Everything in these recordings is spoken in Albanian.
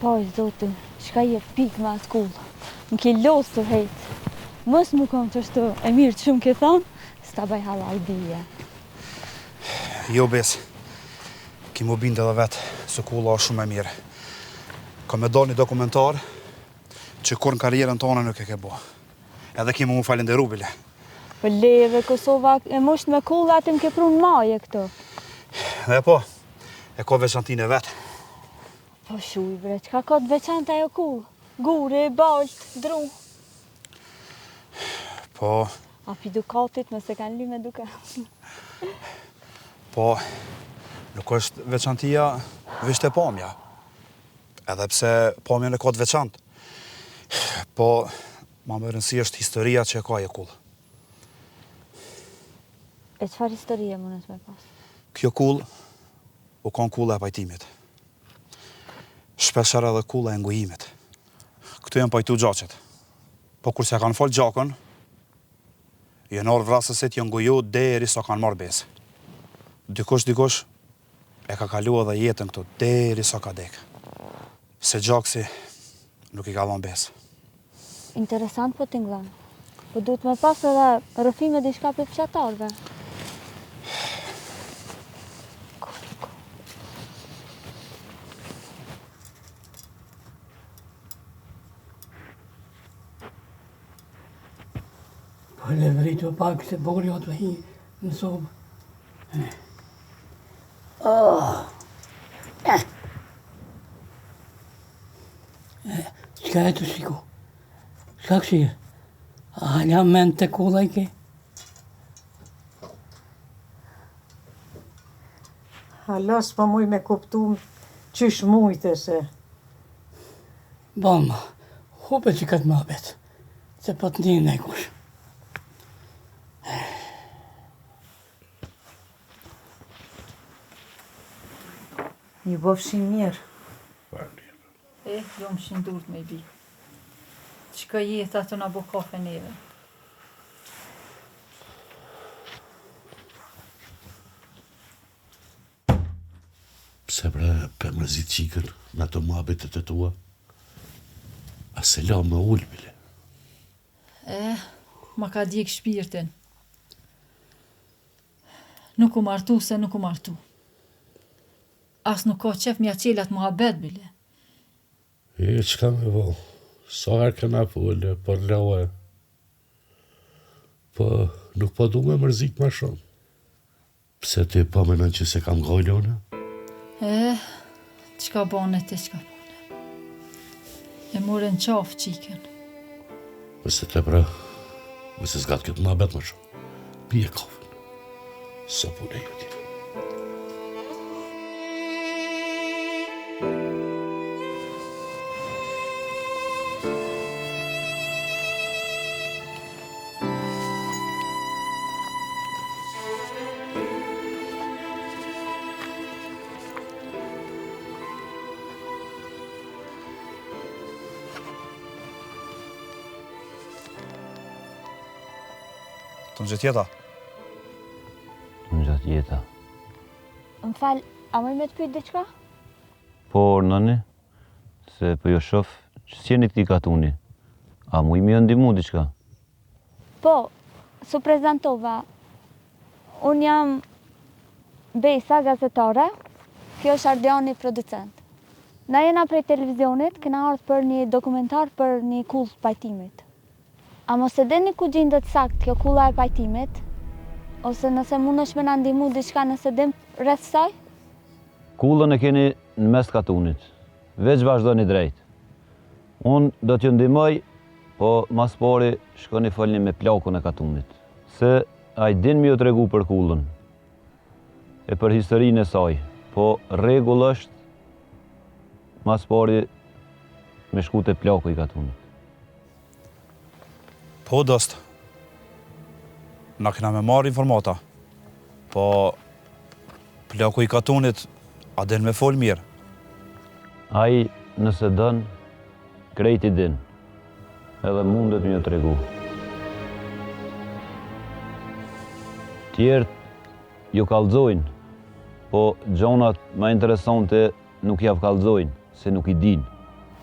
Po, zote, shka je pik me atë kullë. Më ke losë të hejtë. Mos më kom të shtu, e mirë që më ke thonë, s'ta baj halal bije. Jo, bes. Ki mu binde dhe vetë, se kulla është shumë e mirë. Ka me do një dokumentar që kur në karierën tonë nuk e ke bo. Edhe ki mu falenderu, bile. Po leve, Kosova, e musht me kulla atë më ke prunë maje këto. Dhe po, e ka veçantin e vetë. Po shuj, bre, qka ka të veçant ajo kullë? Gure, balt, dru. Po... A pi dukatit, nëse kanë ly me dukat. Po, nuk është veçantia visht e pamja. Edhe pse pamja në ka të veçant. Po, ma më rëndësi është historia që e ka e kullë. E qëfar historie mundet me pas? Kjo kullë u kanë kulla e pajtimit. Shpesher edhe kulla e ngujimit. Këtu janë pajtu gjaqet. Po kurse kanë fol gjakën, jenar vrasësit janë nguju deri sa kanë marrë besë. Dikush e ka kalu edhe jetën këtu deri sa ka dekë. Se gjakësi nuk i ka dhënë besë. Interesant po t'inglan. Po duhet me pas edhe rëfime diçka për fqatarve. Po le vritu pak se bori o të hi në sobë. Qka e të shiku? Qka këshirë? Hala men të kulla i ke? Hala s'pa muj me kuptu qysh mujte se. Balma, hupe që këtë mabet, se po të një në kush. Një bofshin mirë. Jo më shindurt me i bi. Qëka jetë atë nga bo kafe neve? Pse bre, për mërzit qikën në të muhabetet e tua? A se la me ullë, bile? Ma ka djek shpirtin. Nuk u martu se nuk u martu. As nuk ka qef mja qelat muhabet, bile. Qka me vo? Sa herë këna pullë, por laue. Po, nuk po du me mërzit ma shumë. Pse ti po menon që se kam gojlone? Qka bane ti, qka bane? E mure në qafë qiken. Mëse te pra, mëse zgat këtë muhabet ma shumë. Pije kafën. Sa pune ju ti. Të në gjithë jeta? Të në gjithë jeta. Më falë, a mëj me të pyet diçka? Por, nëni, se për jo shof që s'jeni këti katuni. A mu i mi ndimu diçka? Po, su prezentova. Unë jam Besa, gazetare. Kjo është Ardiani, producent. Na jena prej televizionit, këna ardhë për një dokumentar për një kullë pajtimit. A mos e deni ku gjindet sakt kjo kulla e pajtimit? Ose nëse mund është me na ndihmu diçka nëse dim rreth saj? Kullën e keni në mes katunit. Veç vazhdo një drejt. Unë do t'ju ndihmoj, po mas pari shkoni folni me plakun e katunit. Se a i din mi ju t'regu për kullën. E për historinë e saj. Po rregull është mas pari me shku te plaku i katunit. Po, dost. Na kena me marrë informata. Po, plaku i katunit, a den me fol mirë. Ai, nëse dën, krejt i din. Edhe mundet më ju t'regu. Tjertë ju kallëzojnë, po gjonat ma interesante nuk javë kallëzojnë, se nuk i din.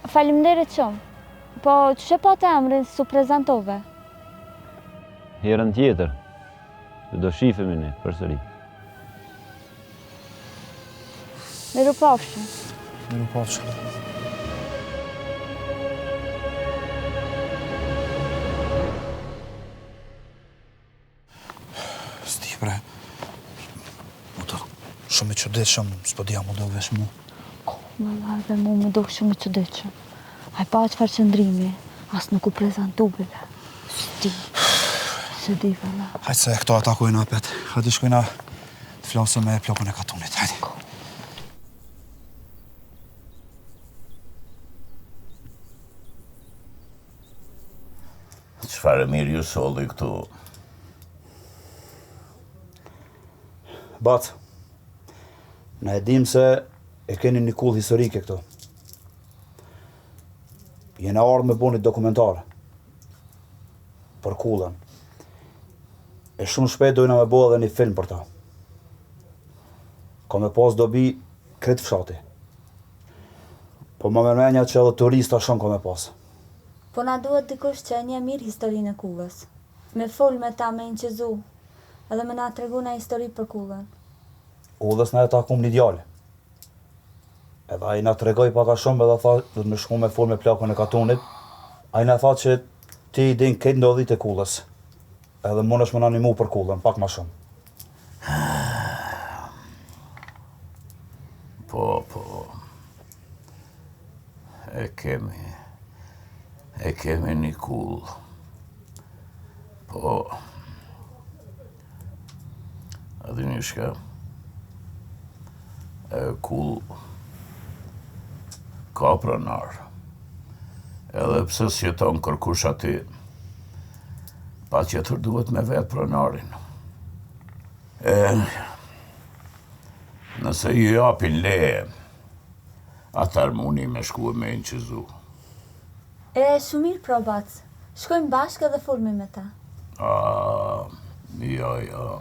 Faleminderit shumë. Po, që po të emrin su prezentove? Herën tjetër, do shifemi ne përsëri. Mirupafshim. Mirupafshim. Sti bre, mu të shumë i qëdeshëm, s'po dija mu do vesh mu. Valla, edhe mu më do shumë i qëdeshëm. A pa qëfar qëndrimi, as nuk u prezentu bile. Se di, valla. Hajtë se këto atakojnë apet. Hajtë shkojna të flasëm me plakun e katunit. Hajtë. Çfarë mirë ju solli këtu? Bac, na e dim se e keni një kull historike këtu. Jena ardhë me bo një dokumentar për kullën. E shumë shpejt dojna me bo edhe një film për ta. Ka me pas dobi kretë fshati. Po më mërmenja që edhe turista shumë ka me pas. Po na duhet dikush që e nje mirë historinë e kullës. Me fol me ta me inqizu, edhe me na tregu na histori për kullën. Udhës na e takum një djale. Edhe a i na tregoj paka shumë edhe tha du të me shku me fol me plakun e katunit. A i na tha që ti i din këtë ndodhit e kullës. Edhe mund është më në animu për kullën, pak ma shumë. Po. E kemi një kull. Po. A di një shka? Kull ka pronar. Edhe pse s'jeton kërkush aty, pa qëtër duhet me vetë pronarin. Nëse ju japin leje, atar muni me shku me inqizu. Shumë mirë probac. Shkojmë bashkë edhe folmi me ta. Jo.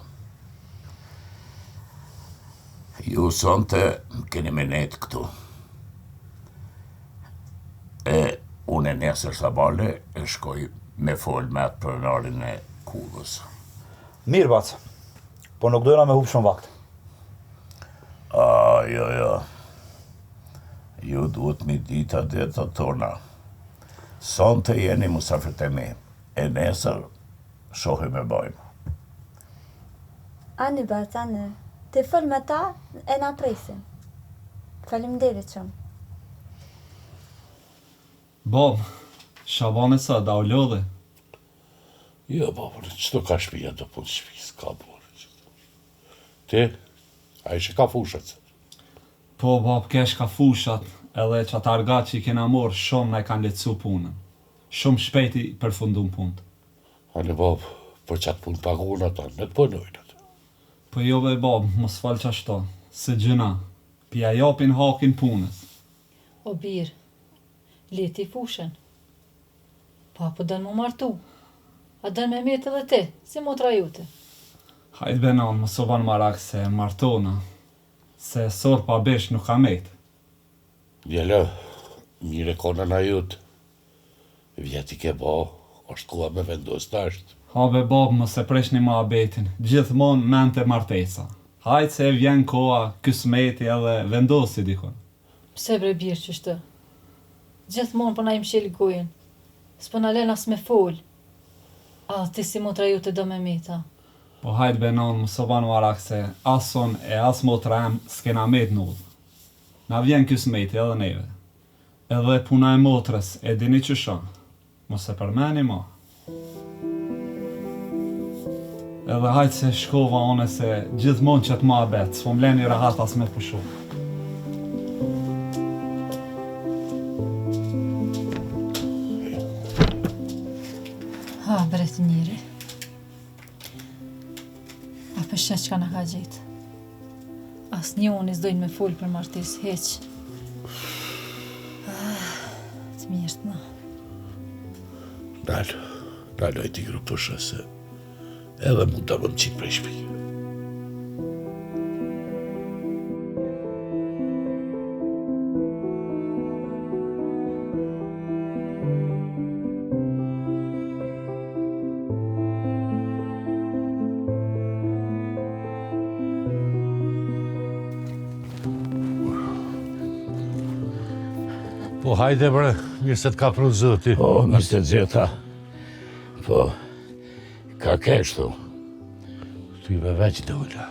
Ju sonte keni me net këtu. Unë e nesër sabale e shkoj me fol me atë pronarin e kullës. Mirë, bac, po nuk dojna me hup shumë vakt. Jo. Ju duhet mi dita deta tona. Sonte jeni musafirët e mi, e nesër shohim e bajmë. Ani, bac, ani. Ti fol me ta e na presim. Faleminderit shumë. Bob, Shabane sa da u lodhe? Jo, babër, qëto ka shpija do punë shpijë, s'ka borë. Ti, a ishe ka fushat? Po, Bob, kesh ka fushat, edhe që ata argat që i kena morë shumë na i kanë letësu punën. Shumë shpejti përfundun punët. Ani, Bob, për qatë punë pagun ata, në të punojnë atë. Po jo be, Bob, mos falë qashto, se gjëna, pja japin hakin punës. O birë, leti fushën. Papu dënë mu martu. A dënë me metë edhe ti, si motra jute. Hajtë benon, më soban marak se martona, se sor pa besh nuk ka metë. Djela, mire kona na jutë. Vjeti ke ba, është koha me vendos të ashtë. Habe, Bob, mos e preshni ma abetin, gjithmonë mente martesa. Hajtë se vjen koha, kësmeti edhe vendosi dikon. Pse bre birë që shtë? Gjithmonë për na im sheli gojën. S'po na len as me fol. Ti si motra jute do me meta. Po hajtë benon, më soban marak se ason e as motra em s'kena met nullë. Na vjen kësmeti edhe neve. Edhe puna e motrës e dini që shonë. Mos e përmeni ma. Edhe hajtë se shkova one se gjithmonë që t'ma abet, s'po m'leni rahat as me pushu. Bret njëri. A përshe që ka në ka gjitë. As një unë s'dojnë me full për martis, heq. Të mirët na. Nalo e ti grupusha se edhe mund të më qitë prej shpijë. Po hajde bre, mirë se t'ka pru zëti. Po, mirë se gjeta. Po, ka keshtu. Tyve veç dola.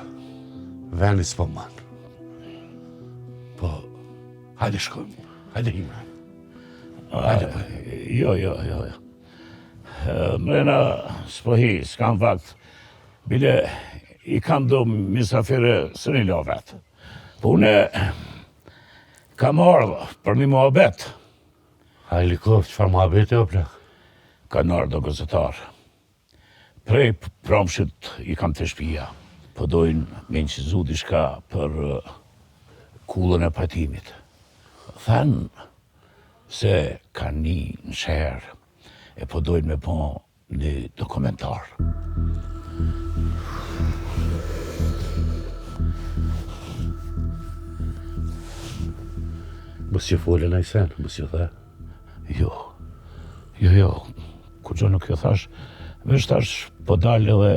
Veni s'po manë. Po, hajde shkojmë, hajde hime. Hajde po. Jo. Mrena s'po hi, s'kam vakt. Bile, i kam do misafire së një lovet. Po une, kam ardhë për një muhabet. Hajli koftë, qëfar muhabet e o plak? Ka nërë do gëzëtar. Prej promshit i kam të shpia. Po dojnë me nëqizu diçka për kullën e pajtimit. Thanë se ka një në shërë e po dojnë me po një dokumentar. Mos që folën a i sen, mos që the. Jo, ku gjo nuk jo thash, vesh tash po dalë edhe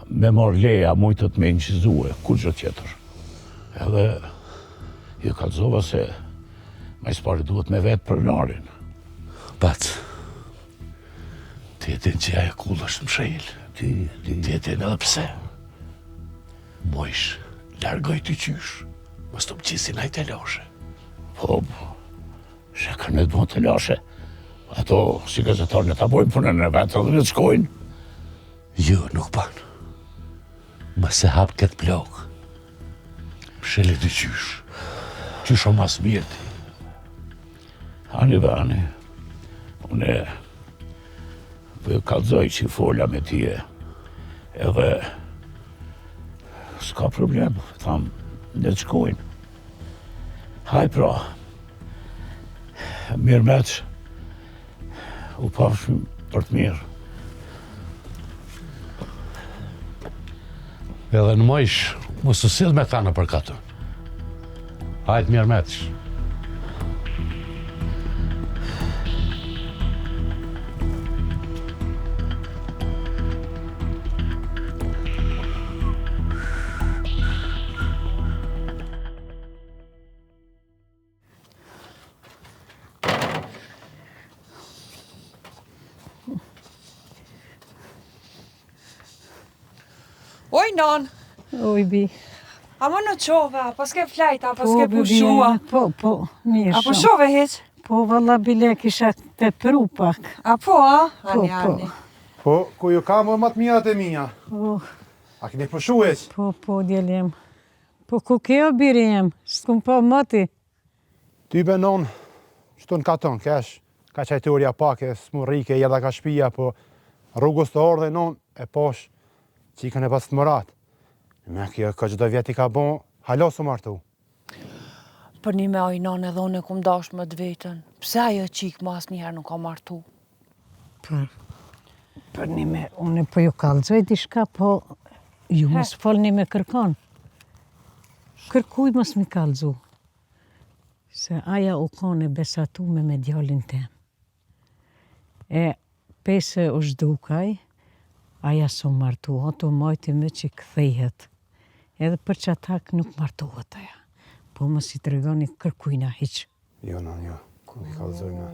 me mor leja mujtët me nëqizue, ku gjo tjetër. Edhe ju kalzova se ma i spari duhet me vetë për narin. Pac, ti e din që ajo kullë është më shëjl. Ti e din edhe pse. Mojsh, largoj të qysh, mos të më qisin a i të loshe. Po, shekër me të bënë të lashe. Ato, si gazetar në ta bojnë punën e vetë edhe në të shkojnë. Jo, nuk banë. Më se hap këtë blok. Shele të qysh. Qysh o mas mirti. Ani, une po ju kalzoj që i fola me tije. Edhe s'ka problem, tham, në të shkojnë. Haj pra, mirë meq, u pafshim për të mirë. Edhe në mojsh, mos të sill me ta në përkatën. Hajtë mirë meq. Oj, non, Oj, bi. a më në qove, apo s'ke flejta, apo s'ke pushua? Po, mirë Apo shumë. shove hiq? Po, valla bile kisha të pru pak. A po, a? Po, Ani. Po, ku ju kam më të mirat e minja? Po, A keni pushu eq? po, djeljem. Po, ku kjo biri jem? S'kum po mëti. Ty benon, qëtu në katon, kesh, ka qajtoria pak e smurrike, jedha ka shpia, po rrugës të ordhe non e posh, qikën e pas të mërat. Me kjo ka çdo vjet i ka bon, halo su martu. Për një me ojnon edhe unë e kum dash më të vetën. Pse ajo qik mas njëherë nuk ka martu? Për një me, unë po ju kalzoj dishka, po ju mos folni me kërkon. Kërkuj mos mi kalzu. Se aja u kone besatu me djalin tem. E pese u zhdukaj, aja su martu, ato majti me që këthejhet. Edhe për që atak nuk martuhet aja. Po mos i të regoni kërkujna hiq. Jo, ku i kalzojna.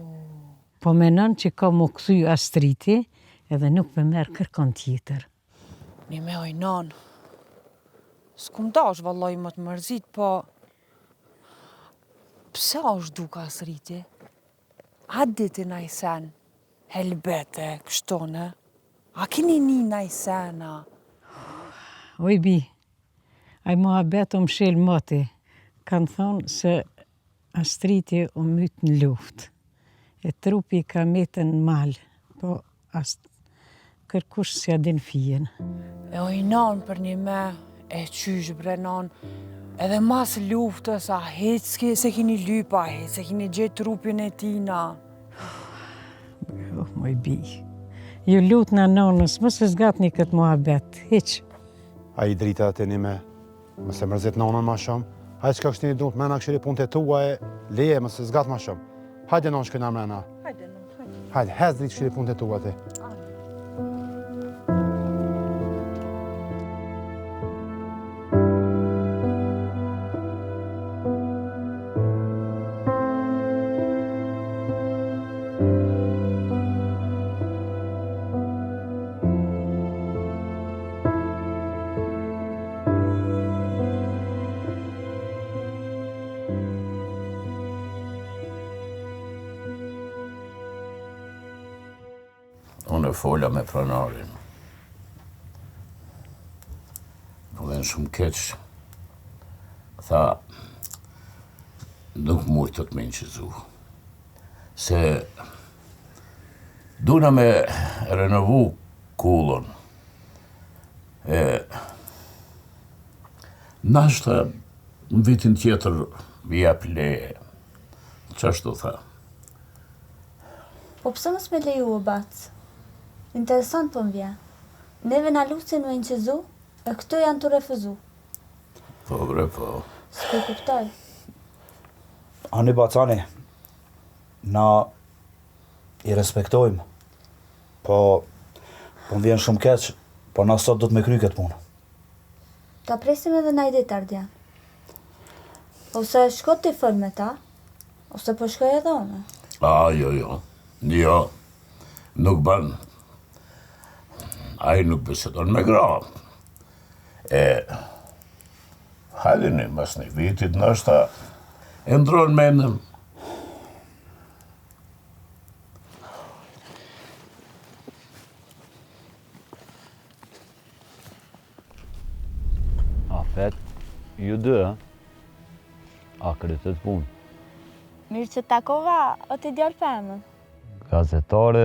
Po menon që ka mu këthy Astriti, edhe nuk me merë kërkon tjetër. Një me ojnon. S'kum dash valloj më të mërzit, po... Pse është duka Asriti? A diti na i sen? Helbete, kështone? A kini një na i sena? Oj bi, aj muhabet o mshel moti. Kanë thonë se Astriti o mytë në luft. E trupi ka metën mal, po as kërkush s'ja din fijen. E ojnon për një me, e qysh brenon, edhe mas luftës, a hecë se kini lypa, a hecë se kini gjetë trupin e tina. Oh, moj bi, ju lutë në nonës, mos e zgatni këtë muhabet, hiq. A i drita të një me, mëse mërzit nonën ma shumë, hajtë që ka kështë një du të mena këshiri punë të tua e leje, mëse zgat ma shumë. Hajde nonë shkëna mrena. Hajde, hez dritë këshiri punë të tua ti. fola me pronarin. Më vjen shumë keq. Tha, nuk mujtë të menqizu. Se duna me renovu kullën. Nashta në vitin tjetër vija leje. Qashtu tha. Po pse mos me leju o bac? Interesant po m'vjen. Neve na lusin me inqizu, e këto janë të refuzu. Po bre, po. S'ku kuptoj. Ani bacani, na i respektojmë, po m'vjen shumë keq, po na sot do të me kry këtë punë. Ta presim edhe na i ditë ardja. Ose shko t'i fol me ta, ose po shkoj edhe one. Jo. Jo, nuk ban. Ai nuk bisedon me gra. Hajde mas një vitit nështë e ndronë mendëm. Afet, ju dë, a krytet punë. Mirë që takova o t'i djallë femën. Gazetare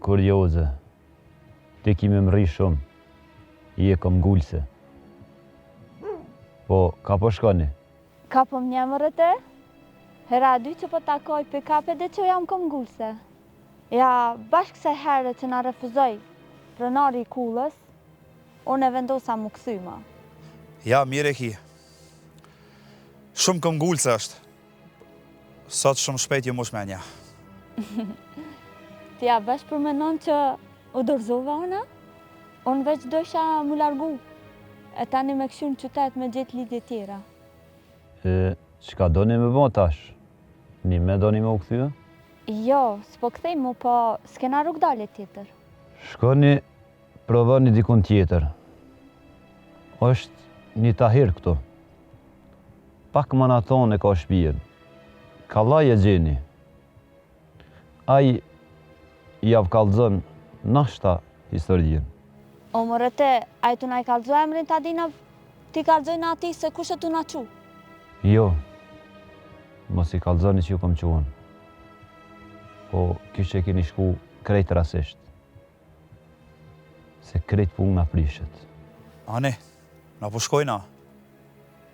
kurioze. Ti kime më rri shumë. I e kom gullse. Po, ka po shkoni? Ka po mjemërët e? Hera dy që po takoj për kape dhe që jam kom gullse. Ja, bashkë se herë që na refuzoj pronari i kullës, unë e vendosa më këthyma. Ja, mire ki. Shumë kom gullse është. Sot shumë shpejt ju më shmenja. Ti ja veç përmenon që u dorëzova ona? Unë veç dosha mu largu. E tani me këshu në qytet me gjithë lidhje tjera. Qka doni me bo tash? Një me doni me u këthyë? Jo, s'po këthej mu, po s'kena rrug dalje tjetër. Shkoni, provoni dikun tjetër. Është një tahir këtu. Pak më në thonë e ka shpijen. Kallaj e gjeni. Ai javë kalëzën nashta historien. O mërete, a i të na i kalëzoj emrin të adina, ti kalëzojnë ati se kush e të na qu? Jo, mos i kalëzoni që ju kom quen. Po, kështë e keni shku krejt rasisht. Se krejt punë na prishet. Ani, na po shkojna.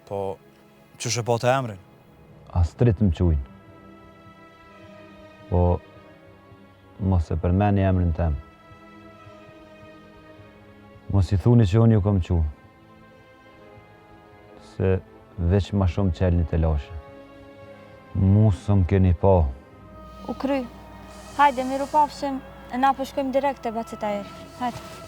Po, që shë po të emrin? Astrit më qujnë. Po, mos e përmeni emrin tem. Mos i thuni që unë ju kom qu. Se veç ma shumë qelni të lashe. Musëm keni pa. U kry. Hajde, miru pafshim, e na po shkojmë direkt e bacit ajer. Hajde.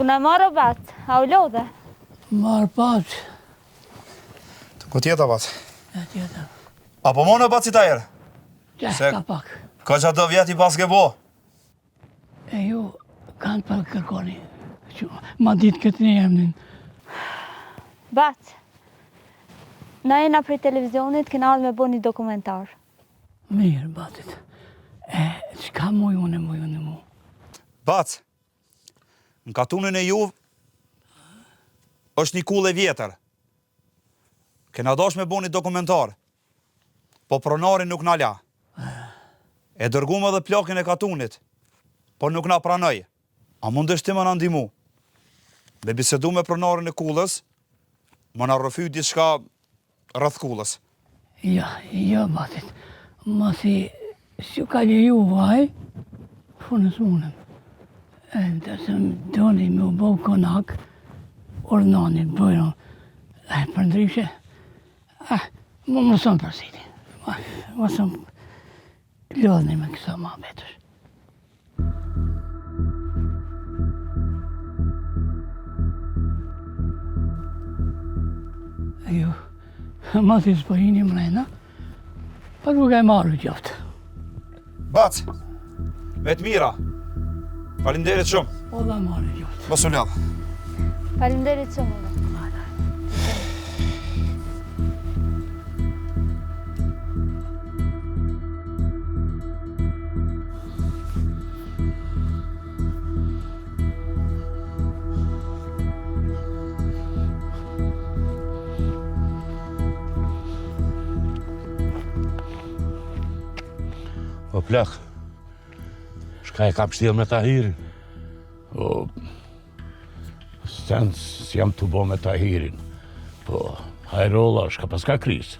Kuna marrë bat, a u lodhe? Marë bat. Ku tjeta bat? Ja tjetër. Apo më në bat si ta erë? Ja, Se- ka pak. Ka që ato vjeti pas ke bo? E ju kanë për kërkoni. Ma ditë këtë një emnin. Bat, na jena prej televizionit, kena ardhë me bo një dokumentar. Mirë, batit. Qka muj unë mu? Bac, në katunën e juv është një kull e vjetër. Kena dash me bo një dokumentar, po pronarin nuk na la. E dërgumë edhe plakin e katunit, por nuk na pranoj. A mundesh ti më na ndihmu? Me bisedu me pronarin e kullës, më na rrëfy diçka rreth kullës. Ja, batit. Mos i Që ka leju vaj, funës unëm. Të se më doni me u bo konak, ordnani bëjnë, për ndryshe, më mësën përsiti. Mësën lodhni me kësa ma betër. Jo, ma si s'pojini mrena, pa nuk e marrë qoftë. Bac! Vetë mira! Falinderit shumë! O da marrë qoftë. Mos u lodh. Faleminderit shumë. Po plak, shka e kam shtjel me Tahirin? O, sen s'jam të bo me Tahirin, po hajrolla, shka paska kris.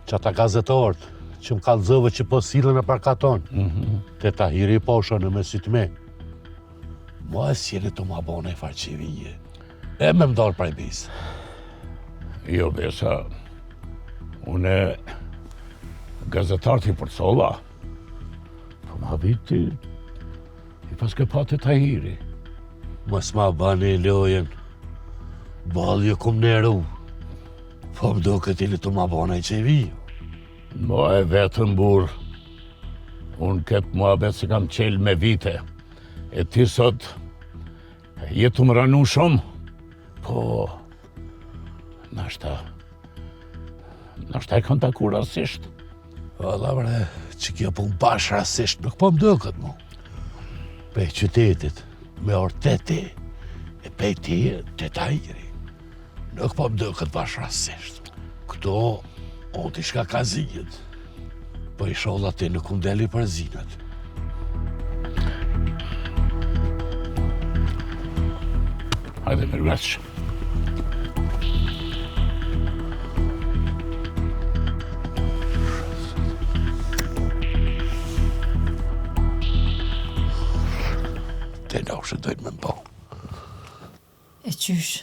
Qata gazetarët që më kallëzove që po silën e parkaton, te Tahiri i posha në mesit me. Mua e s'jeni të ma bone e farqevije, e me mdorë prej besë. Jo, Besa, une gazetarët i përcolla, po ma viti i paske pate Tahiri. Mos ma bani e lojen, balje kum neru, po mdo këtini të ma bone e qeviju. Mo e vetën burë, unë këtë muhabet se kam qelë me vite, e ti sot jetu më ranu shumë, po nashta e kontaku rasisht. Valla bre, që kjo pun bash rasisht, nuk po mdo këtë mu. Pej qytetit, me orteti, e pej ti të Tahiri. Nuk po mdo këtë bash rasisht. Këto, o t'i shka ka zinjët, po i sholla ti nuk ndeli për zinët. Hajde me rrësh. Te noshe dojnë me mbo. E qysh,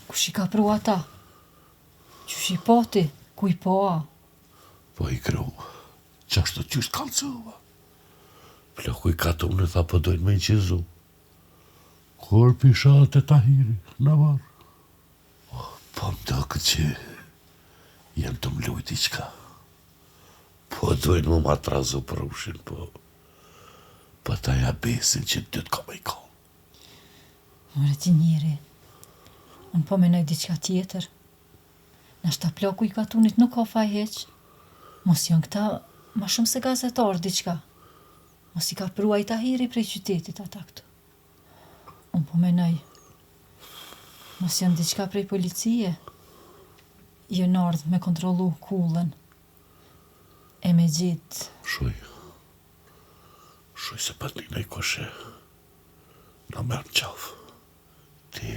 kush i ka pru ata? Qysh i poti, ku i poa? Po i kru, qashtu qysh kalcova. Ploku i katunë tha po dojnë me qizu. Kur pishat e Tahiri, në varë. Po më do këtë që jenë të më lujt i qka. Po dojnë më matrazu për ushin, po ta ja besin që në dytë ka me i ka. Mëre ti njeri, unë po menoj diçka tjetër. Nashta ploku i katunit nuk ka faj heq. Mos janë këta ma shumë se gazetarë diçka. Mos i ka prua i Tahiri prej qytetit ata këtu. Unë po menoj, mos janë diçka prej policie. Jënë ardhë me kontrolu kullën. E me gjitë. Shuj se pat një koshe. Në mërë në qafë. Ti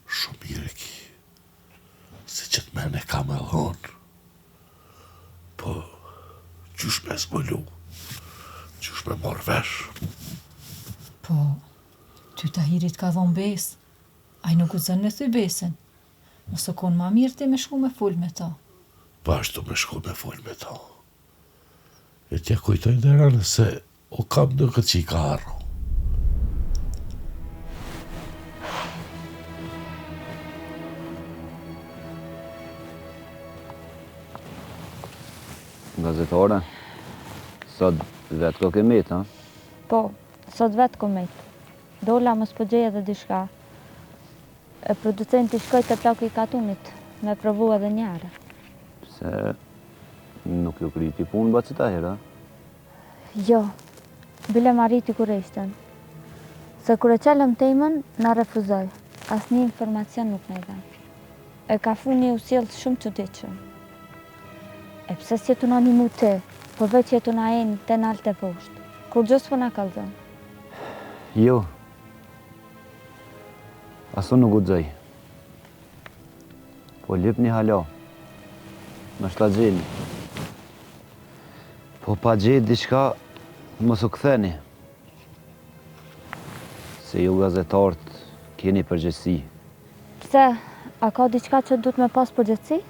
shumë mirë e ki. Se që të mene ka me dhonë. Po, qysh me zbëllu. Qysh me morë vesh. Po, ty Tahirit ka dhonë besë. Aj nuk guxon me thy besën. Mos o konë ma mirë ti me shku me full me ta. Pashtu me shku me full me ta. E tja kujtoj dhe rënë se o kam në këtë që i ka arru. Gazetare, sot vetë ko ke met, ha? Po, sot vetë ko met. Dola mos po gjeja dhe dishka. E producenti shkoj të plaku i katunit, me provu edhe njare. Se nuk ju kriti punë bëtë që ta hera? Jo, bile marriti kur ishten. Se kur e qelëm temën, na refuzoj. As një informacion nuk me dhe. E ka fu një usjellë shumë që diqëm. E pse s'jetu na një mu te, po veç jetu na enë të nalë të poshtë. Kur gjës po na kalzon? Jo. Aso nuk u dzej. Po lip një hala. Në shta gjeni. Po pa gjetë diçka, mos u ktheni. Se ju gazetarët keni përgjegjësi. Pse, a ka diçka që duhet me pas përgjegjësi?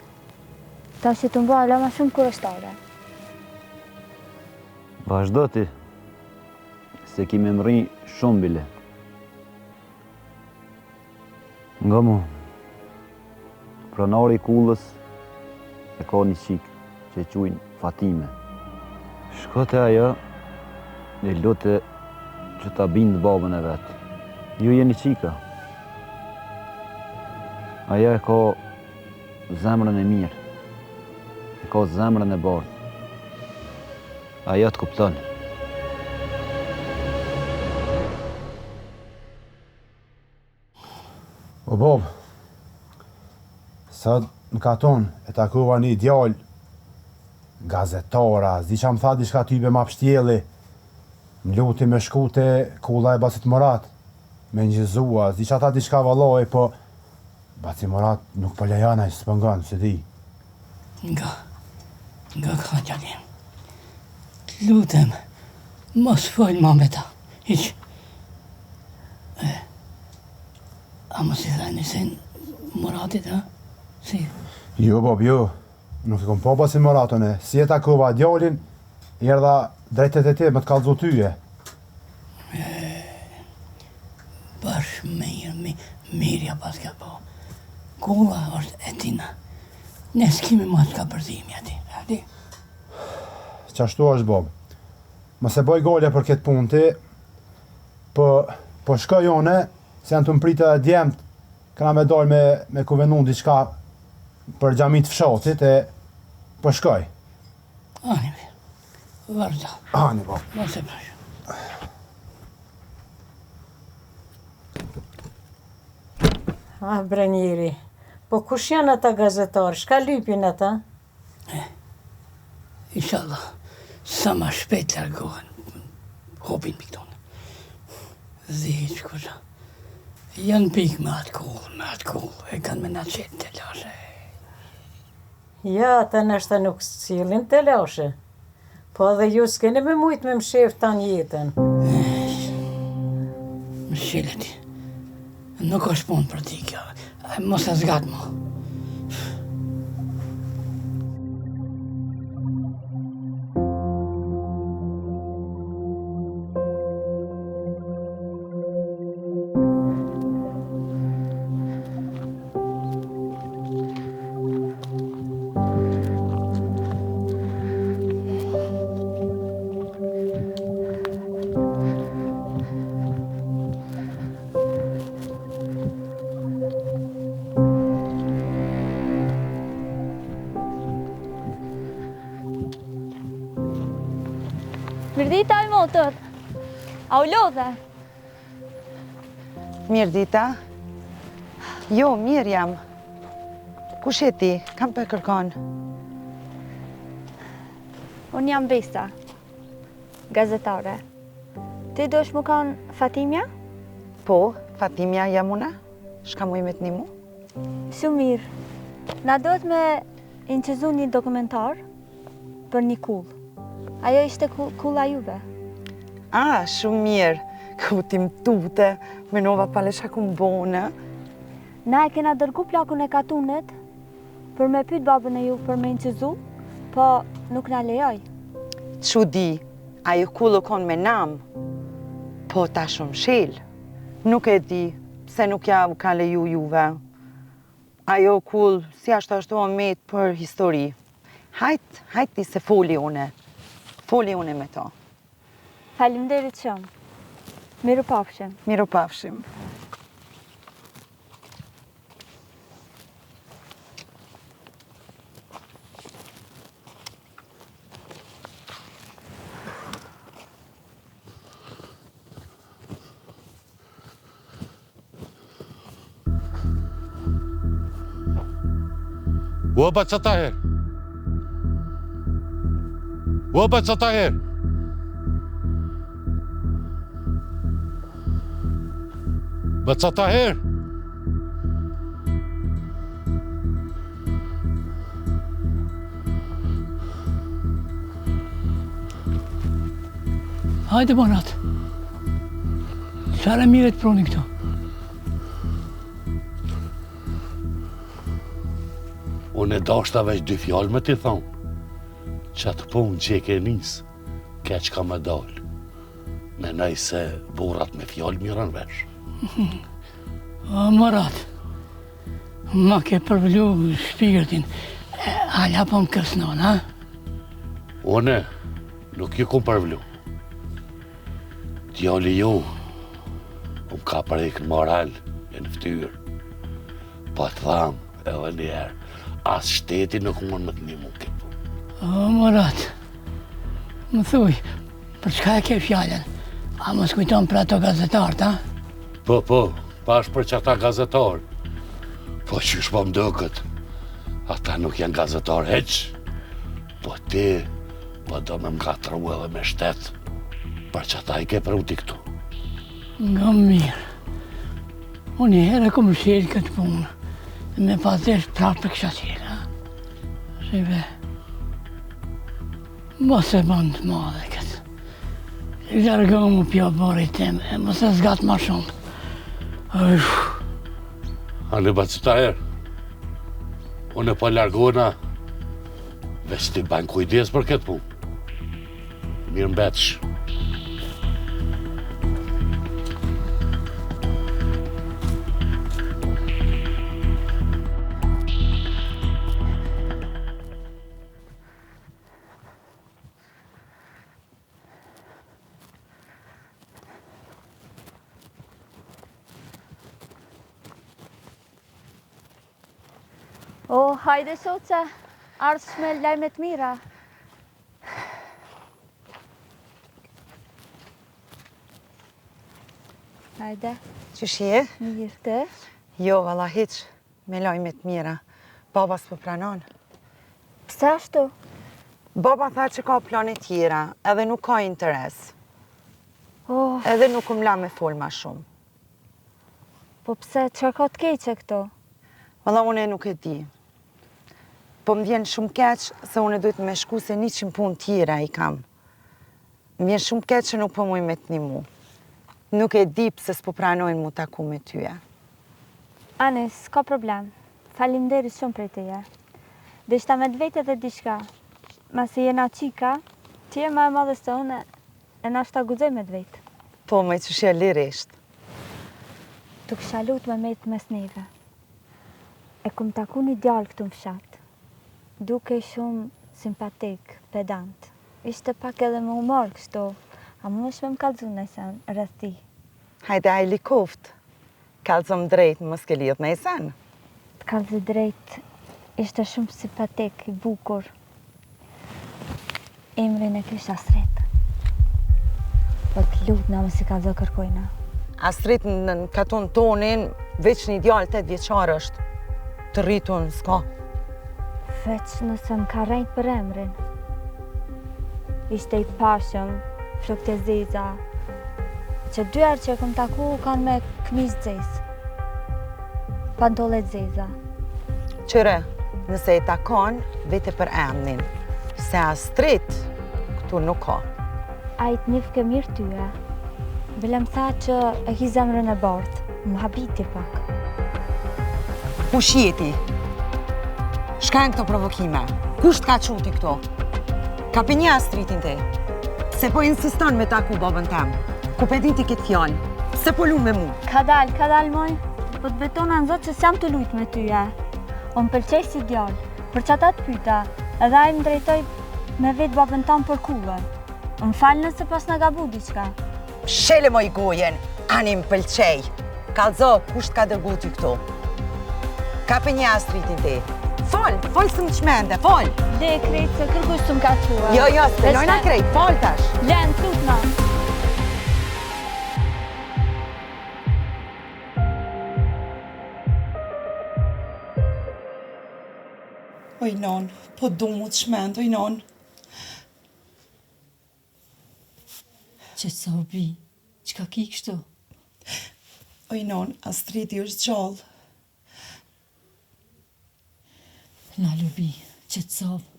Ta që të mba ma shumë kurioztare. Vazhdo ti, se kime mëri shumë bile. Nga mu, pronari i Kullës e ka një qikë që e quajnë Fatime. Shkote ajo e lote që ta bindë babën e vetë. Ju jeni qika. Ajo e ka zemrën e mirë, e ka zemrën e bardhë. Ajo të kupton. O Bob, sot në katon e takova një djallë gazetara, zdi që më tha diçka type ma pështjeli, më luti me shku te Kulla e Bacit Morat, me njëzua, zdi që ata diçka valoj, po Bacit Morat nuk po lejana i së pëngon, se di. Nga ka gjallim. Lutem, mos fol ma me ta, hiq. A mos i thani se Muratit, ha? Si? Jo, Bob, jo. Nuk e kom po Bacit Moratone. Si e takova djallin, i erdha drejtet e ti me të kallëzu tyje. Bash mirja pas ka po. Kulla është e tina. Ne s'kemi ma të ka përdhimi ati. Qashtu është, Bob. Mos e boj gole për këtë punë ti, po shkoj jone, se janë të mpritë edhe djemët, këna me dojnë me kuvenu diçka për gjamit fshatit, e po shkoj. Ani, vazhdo. Ani, Bob. Mos e prash. Brenjiri, po kush janë ata gazetarë? Shka lypin ata? Inshallah, sa ma shpejt largohen, hopin për këtonë. Dhejtë shkusha. Janë pikë me atë kullë, e kanë me në qenë të lashe. Ja, ata nështë nuk s'cilin të lashe. Po edhe ju s'keni me mujtë me më shef tanë jetën. Më shileti, nuk është punë për ti kjo, mos e zgatë mo. Mirdita i motër, a u lodhe? Mirë dita. Jo, mirë jam. Kush e ti? Kam për kërkon? Unë jam Besa, gazetare. Ti do shmu kanë Fatimja? Po, Fatimja jam una. Shka muj me të një mu? Shumë mirë. Na dohet me inqizu një dokumentar për një kullë. Ajo ishte kulla juve. Shumë mirë. Kutim tute, me nova pale shakun bone. Na e kena dërgu plakun e katunet për me pyet babën e ju për me inqizu, po nuk na lejoj. Që di, ajo kullu kon me nam, po ta shumë shil. Nuk e di, pse nuk ja u ka leju juve. Ajo kull, si ashtu omet për histori. Hajti se foli une. Foli une me to. Faleminderit shumë. Miru pafshim. Miru pafshim. Bacë Tahir! Bacë Tahir! Bacë Tahir! Hajde banat. Qare mire të proni këto. Unë e dashta veç 2 fjallë me t'i thonë. Qatë punë që e ke njësë, keq ka me dalë. Menaj se burrat me fjallë mirën vesh. O, Marat, ma ke përvëllu shpirtin. Hala po më kërsnon, ha? Une, nuk ju kom përvëllu. Djali ju, ka prejkë moral e në ftyrë. Po të thamë edhe njerë, as shteti nuk mund më të një mund këtë punë. O, Marat, më thuj, për çka e ke fjallën? A më skujton për ato gazetarët, ha? Po, pash për që ata gazetarë. Po qysh po më dëkët, ata nuk janë gazetarë heq. Po ti, po do me mgatru edhe me shtetë, për që ata i ke pruti këtu. Nga mirë. Unë i herë e kom shirë këtë punë, dhe me padesh prapë për kësha qilë, ha? Shive, mos e bandë të madhe këtë. I largohu mu pjo borit tem, e mos e zgatë ma shumë. Ani bacita herë, unë e po largona, veç ti banë kujdes për këtë punë. Mirë mbetësh. O, hajde shoqe, ardhë shme lajmet mira. Hajde. Qysh je? Mirë të? Jo, valla hiq, me lajmet mira. Baba s'po pranon. Pse ashtu? Baba tha që ka plane tjera, edhe nuk ka interes. Oh, Edhe nuk la me fol ma shumë. po pse, që ka të keqe këto? Valla une nuk e di. Po më vjen shumë keq se une duhet me shku se 100 punë tjera i kam. Më vjen shumë keq që nuk po muj me t'nimu. Nuk e di pse s'po pranojnë mu taku me tyja. Ani, s'ka problem. Faleminderit shumë prej teje. Deshta me të vete dhe diçka. Masi jena qika, ti e ma e madhe se une, e nashta guxoj me të vetë. Po, me që shje lirisht. Tu kisha lut me met mes neve. E kum taku një djalë këtu në fshat. Duke shumë simpatik, pedant. Ishte pak edhe me humor kështu, a më është me më kalzu nëjsen rreth ti. Hajde a i likoft. Kalzom drejt, mos ke lidh nëjsen. Të kalzu drejt, ishte shumë simpatik, i bukur. Emrin e kisha Astrid. Po të lut na më si kalzo kërkojna. Astrid në katon tonin, veç një djalë 8 vjeçar është. Të rritun s'ka. Veç nëse më ka rejt për emrin. Ishte i pashëm, flokët e zeza, që dyar që e këm taku kanë me këmish zez. Pantole zeza. Qëre, nëse e takon, vete për emnin. Se Astrid, këtu nuk ka. A i të njëfë ke mirë tyja. Bilem tha që e ki zemrën e bardhë, më habiti pak. Ku shjeti? Shka në këto provokime? Kusht ka quti këto? Ka për një Astridin te? Se po insiston me taku babën tem. Ku pe din ti këtë fjallë? Se po lu me mu? Ka dal moj, po të betona në zotë që s'jam të lujt me tyja. O më pëlqej si djallë, për që ata të pyta, edhe a i më drejtoj me vetë babën tam për kullën. Më falë nëse pas në gabu diqka. Shele moj gojen, ani më pëlqej. Kalzo, kusht ka dërgu ty këto? Ka për një Astridin te? Fol së më qmende, fol! Le e krejtë se kërkush të më ka qua. Jo, s'pëllojna krejt, fol tash! Len, tutna! Oj, non, po du mu të shmend, oj, non. Që të sa bi, që ka ki kështu? Oj, non, Astridi është gjallë. Na lubi, që të sovë.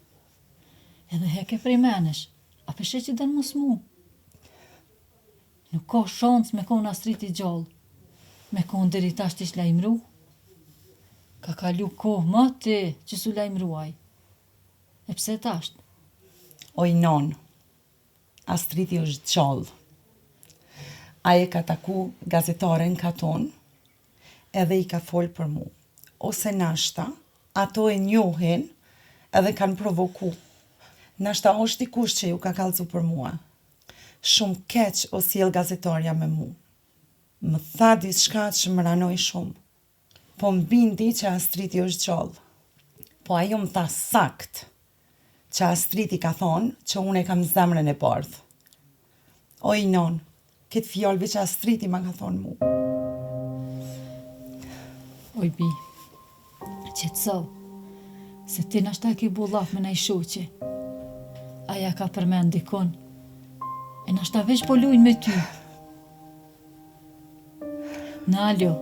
Edhe heke prej menesh, a peshe që dënë mos mu? Nuk ka shans me konë Astriti gjallë. Me konë deri tash t'ish lajmru. Ka kalu kohë më ti që su lajmruaj. E pse tash? Oj non, Astriti është gjallë. Aje ka taku gazetare në katon, edhe i ka folë për mu. Ose nashta, ato e njohin edhe kanë provoku. Nashta është dikush që ju ka kallëzu për mua. Shumë keq o sjell gazetarja me mu. Më tha diçka që më ranoj shumë. Po më bindi që Astriti është gjallë. Po ajo më tha sakt që Astriti ka thonë që unë e kam zemrën e bardhë. Oj non, këtë fjallëve që Astriti ma ka thonë mu. Oj bi, qetëso, se ti nashta ke bu llaf me naj shoqe. Aja ka përmend dikon, e nashta veç po lujnë me ty. Nalo,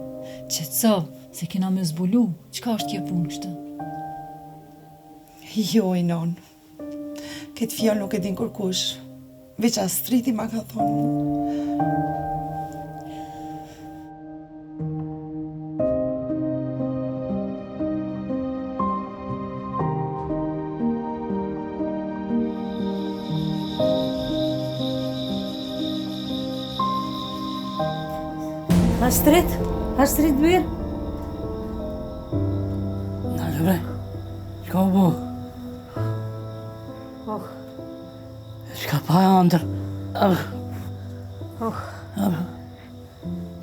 qetëso, se kena me zbulu, qka është kjo punë kështë? Jo, non, këtë fjallë nuk e din kërkush, veç Astriti ma ka thonë mu. Astrid mirë? Nalë bre, shka u bu? Shka pa e andër?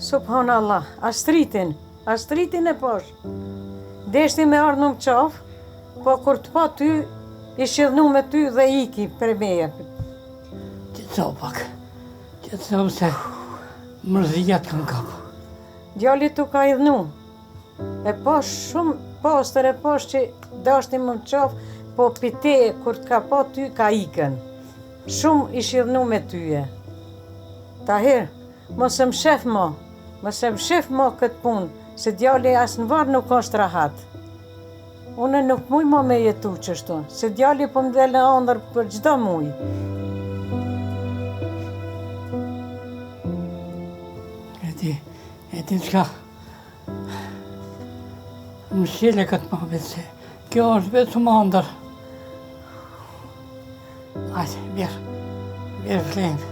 Subhanallah, Astritin e posh. Deshti me ardhë në më qafë, po kur të pa ty, i shidhnu me ty dhe iki për meje. Qëtëso pak, qëtëso se mërzijat kanë kapë. Djalli tu ka idhnu. E posh shumë postër e posh që dashti më qafë, po pite kur të ka pa ty ka ikën. Shumë i shidhnu me tyje. Tahir, mos më shef mo këtë punë, se djalli as në varë nuk është rahat. Une nuk muj mo me jetu qështu, se djalli po më dhe në andër për gjdo muj. E ti qka? Më shile këtë ma se kjo është vetë më andër. Ajde, bjerë flenë.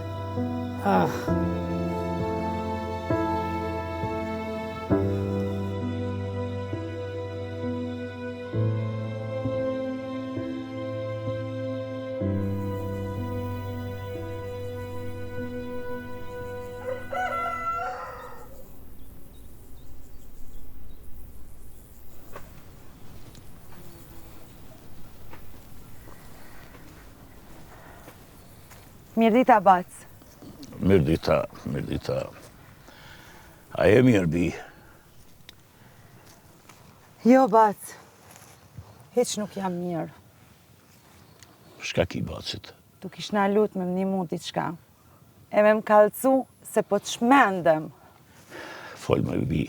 Mirdita, Bac. Mirdita. A e mirë, bi? Jo, Bac. Heq nuk jam mirë. Shka ki, Bacit? Tu kish na lut me një mund diçka. E me më kallëcu se po të shmendem. Fol me bi.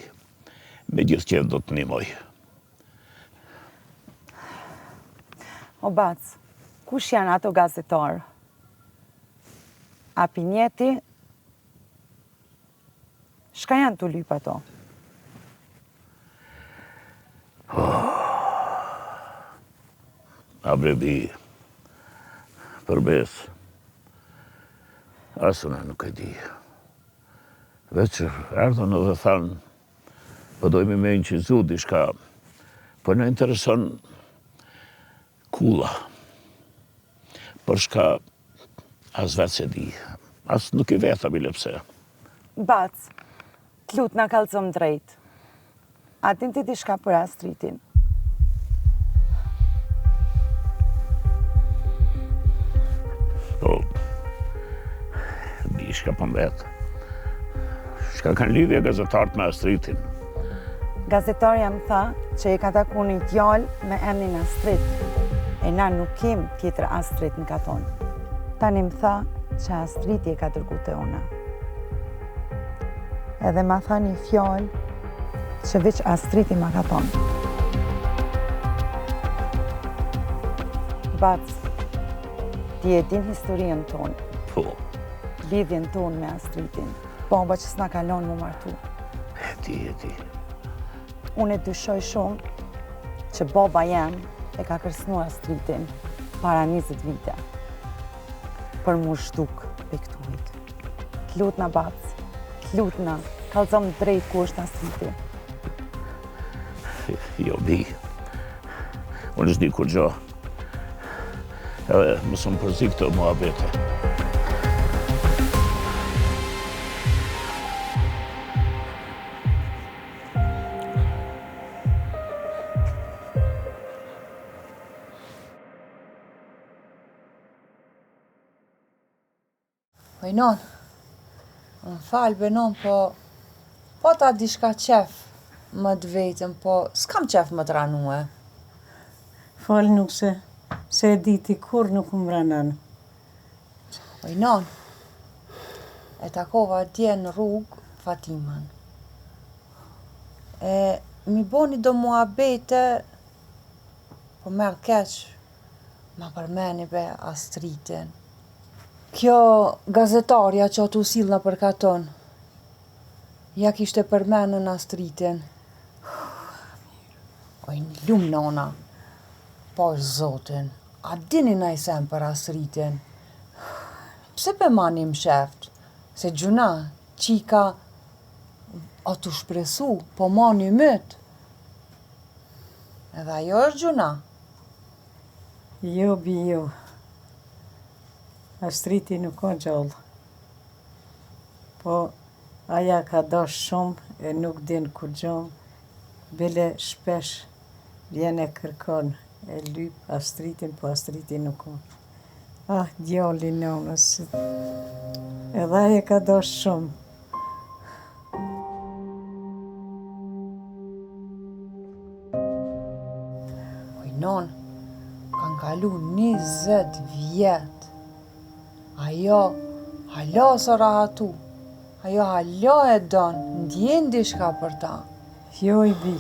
Me gjithë qenë do të nimoj. O, Bac, kush janë ato gazetarë? A Pinjeti, shka janë të lyp ato? A brebi, përbes, asuna nuk e di. Veç ardhën edhe thanë, pëdojmë me inqizu dishka, për në intereson Kulla. Për shka as vetë se di, as nuk i veta bile pse. Bac, t'lut na kallëzom drejt. A din ti diçka për Astritin? Po, di shka për vetë. Shka kanë lidhje gazetarët me Astritin. Gazetarja më tha që e ka taku një djalë me emnin Astrit. E na nuk kim tjetër Astrit në katon. Tani më tha që Astriti e ka dërgu të ona. Edhe ma tha një fjallë që veç Astriti ma ka thonë. Bac, ti e din historien tonë. Po. lidhjen tonë me Astritin. Baba që s'na kalon më martu. E ti. Unë e dyshoj shumë që baba jem e ka kërcënuar Astritin para 20 vite. Për mu shtuk pektujt. T'lutna bac, t'lutna, kallzom drejt ku është Astriti. Jo, Bi. Unë s'di kur gjo. Edhe mësëm përzi këto muhabete. Non, më falë benon, po ta dishka qef më të vetëm, po s'kam qef më të ranue. Falë nuk se e diti kur nuk më ranan. Non, e takova dje në rrugë Fatiman. E mi boni do muhabete, po merë keq, ma përmeni be Astritin. Kjo gazetarja që tu sillna për katon, ja kishte përmenën Astritin. Oj, në lumë nona, po zotin, a dini na i sem për Astritin? Pse pe manim sheft, se gjuna, qika, a tu shpresu, po mani myt. Edhe ajo është gjuna. Jo, Bi, jo. Astriti nuk ka gjallë. Po, aja ka dash shumë e nuk din kur gjom. Bile shpesh vjen e kërkon e lyp Astritin, po Astriti nuk ka. Ah, djalli nonës. Edhe aja ka dash shumë. Oj, non, kanë kalu 20 vjet. Ajo, hala së rahatu. Ajo hala e don, ndjen dishka për ta. Jo, i Bi,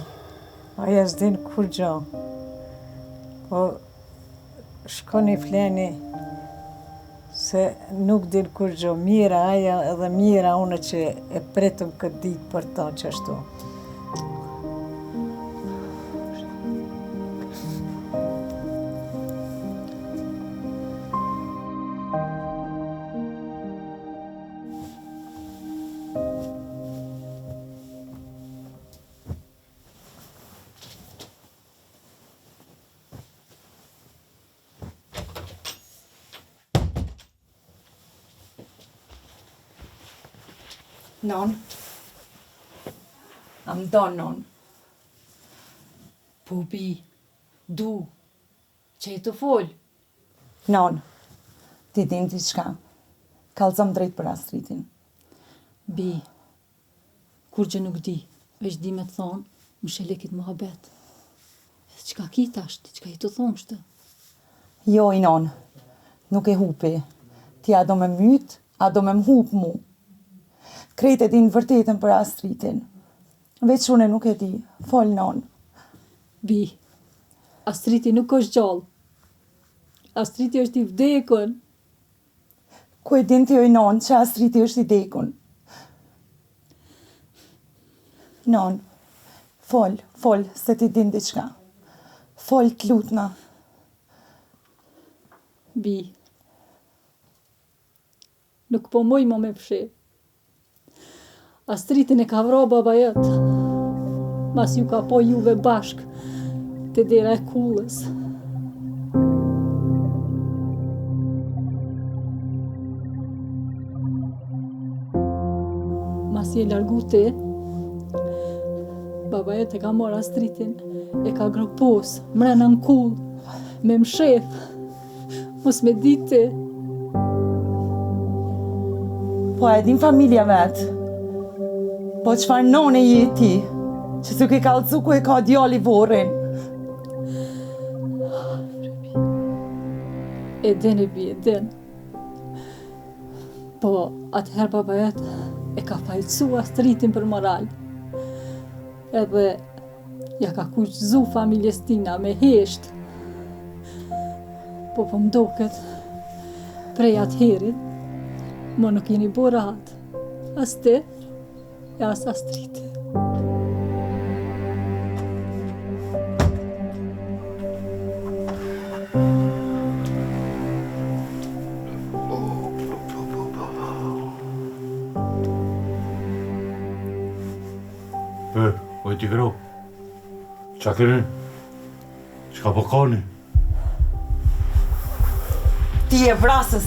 aja s'din kur gjo. Po, shkoni fleni se nuk din kur gjo. Mira aja edhe mira une që e pretëm këtë ditë për ta qashtu. Non, am don non. Po Bi, du, që e të fol. Non, ti din t'i qka. Kallzom drejt për Astritin. Bi, kur gjë nuk di, veç di me të thonë, më shelekit muhabet. Qka ki tasht, qka i të thonë shtë? Jo, i non, nuk e hupi. Ti a do me myt, a do me m'hup mu. Krejt e din vërtetën për Astritin. Veç unë nuk e di, fol non. Bi, Astriti nuk është gjallë. Astriti është i vdekun. Ku e din ti oj non që Astriti është i dekun? Non, fol, se ti din diçka. Fol t'lutna. Bi, nuk po moj më me pëshe. Astritin e ka vra baba jëtë, mas ju ka po juve bashk të dera e kullës. Mas je largu ti, baba jëtë e ka marrë Astritin, e ka gropos, mrena në kullë, me mshef, mos me diti. Po e din familja vetë. Po qfar none je ti, që s'u ke kallzu ku e ka djali vorin. E din, Bi, e din. Po, atëherë baba jetë e ka fajtësu Astritin për moral. Edhe ja ka kuqzu familjes tina me hesht. Po më doket prej atëherit, Më nuk jeni bo rahat. As ti, e as Astrid. Oj t'i gro, qa keni? Qka po koni? Ti e vrasës.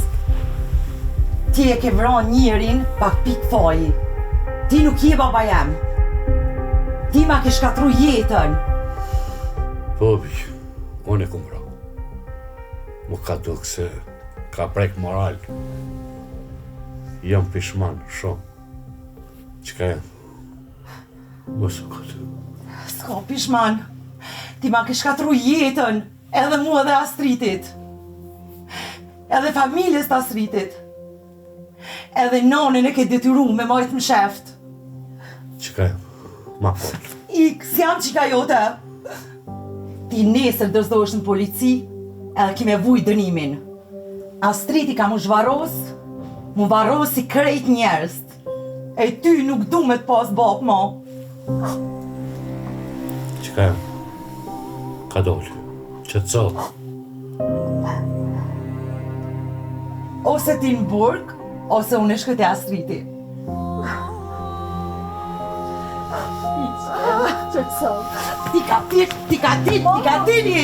Ti e ke vran njerin pak pik faji. Ti nuk je baba jem. Ti ma ke shkatru jetën. Bobi, unë e kum vra. Më ka duk se ka prek moral. Jam pishman, shumë. Qka jam? Mësë këtë. S'ka pishman. Ti ma ke shkatru jetën. Edhe mua dhe Astridit. Edhe familjes të Astridit. Edhe nonën e ke detyru me majtë më sheft. Qka jam? Ma fol. Ik, s'jam qika jote. Ti nesër dërzohesh në polici, edhe ki me vuj dënimin. Astridi ka mu zhvaros, mu varos si krejt njerës. E ty nuk du me t'pas bap ma. Qka jam? Ka dollë? Që të zotë? Ose ti në burg, ose unë e shkët e Astridi. Ti ka tini!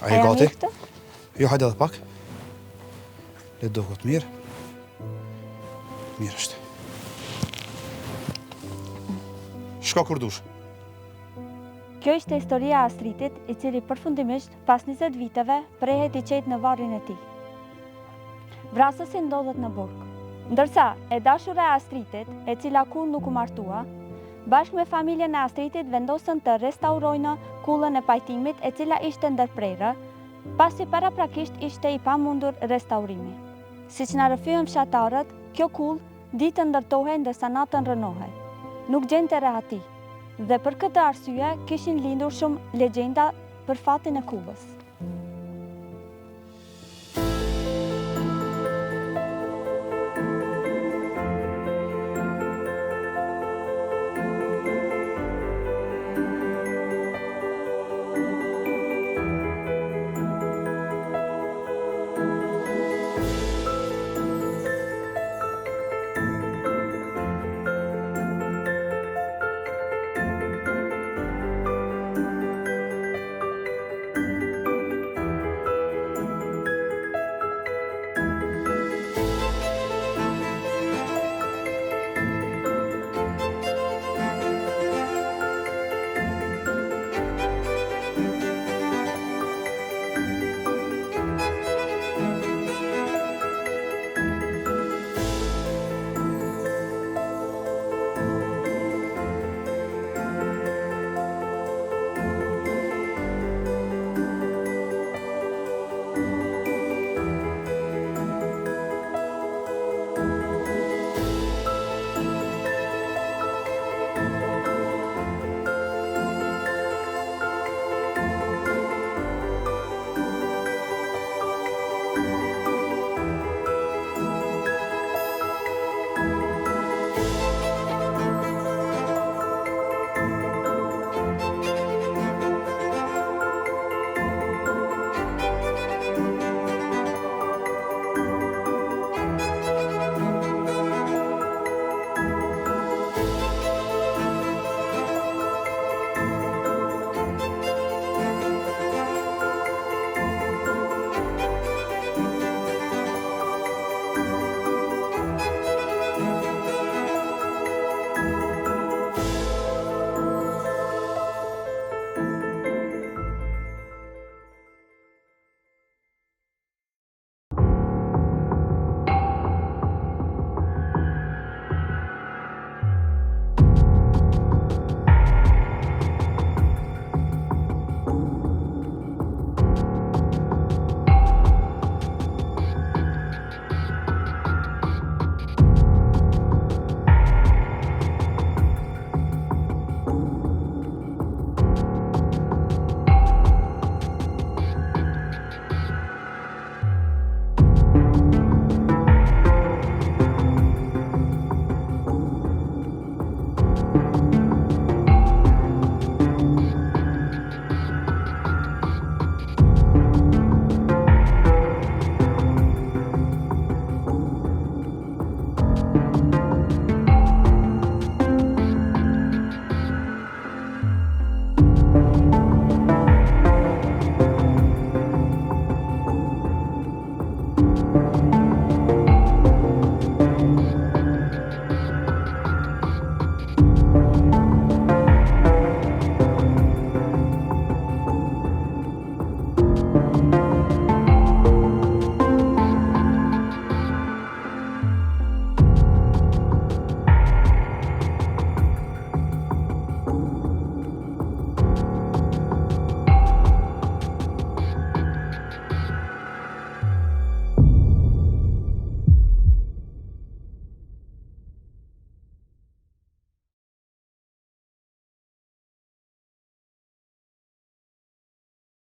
A je gati? Jo, hajde edhe pak. Le do këtë mirë. Mirë është. Shko kur dush. Kjo ishte historia e Astritit, i cili përfundimisht, pas 20 viteve, prehet i qetë në varrin e tij. Vrasësi ndodhet në burg. Ndërsa, e dashura e Astritit, e cila kur nuk u martua, bashkë me familjen e Astritit vendosën të restaurojnë kullën e pajtimit e cila ishte ndërprerë, pasi paraprakisht ishte i pamundur restaurimi. Siç na rrëfyen fshatarët, kjo kullë ditën ndërtohej ndërsa natën rënohej. Nuk gjente rehati dhe për këtë arsye kishin lindur shumë legjenda për fatin e kullës.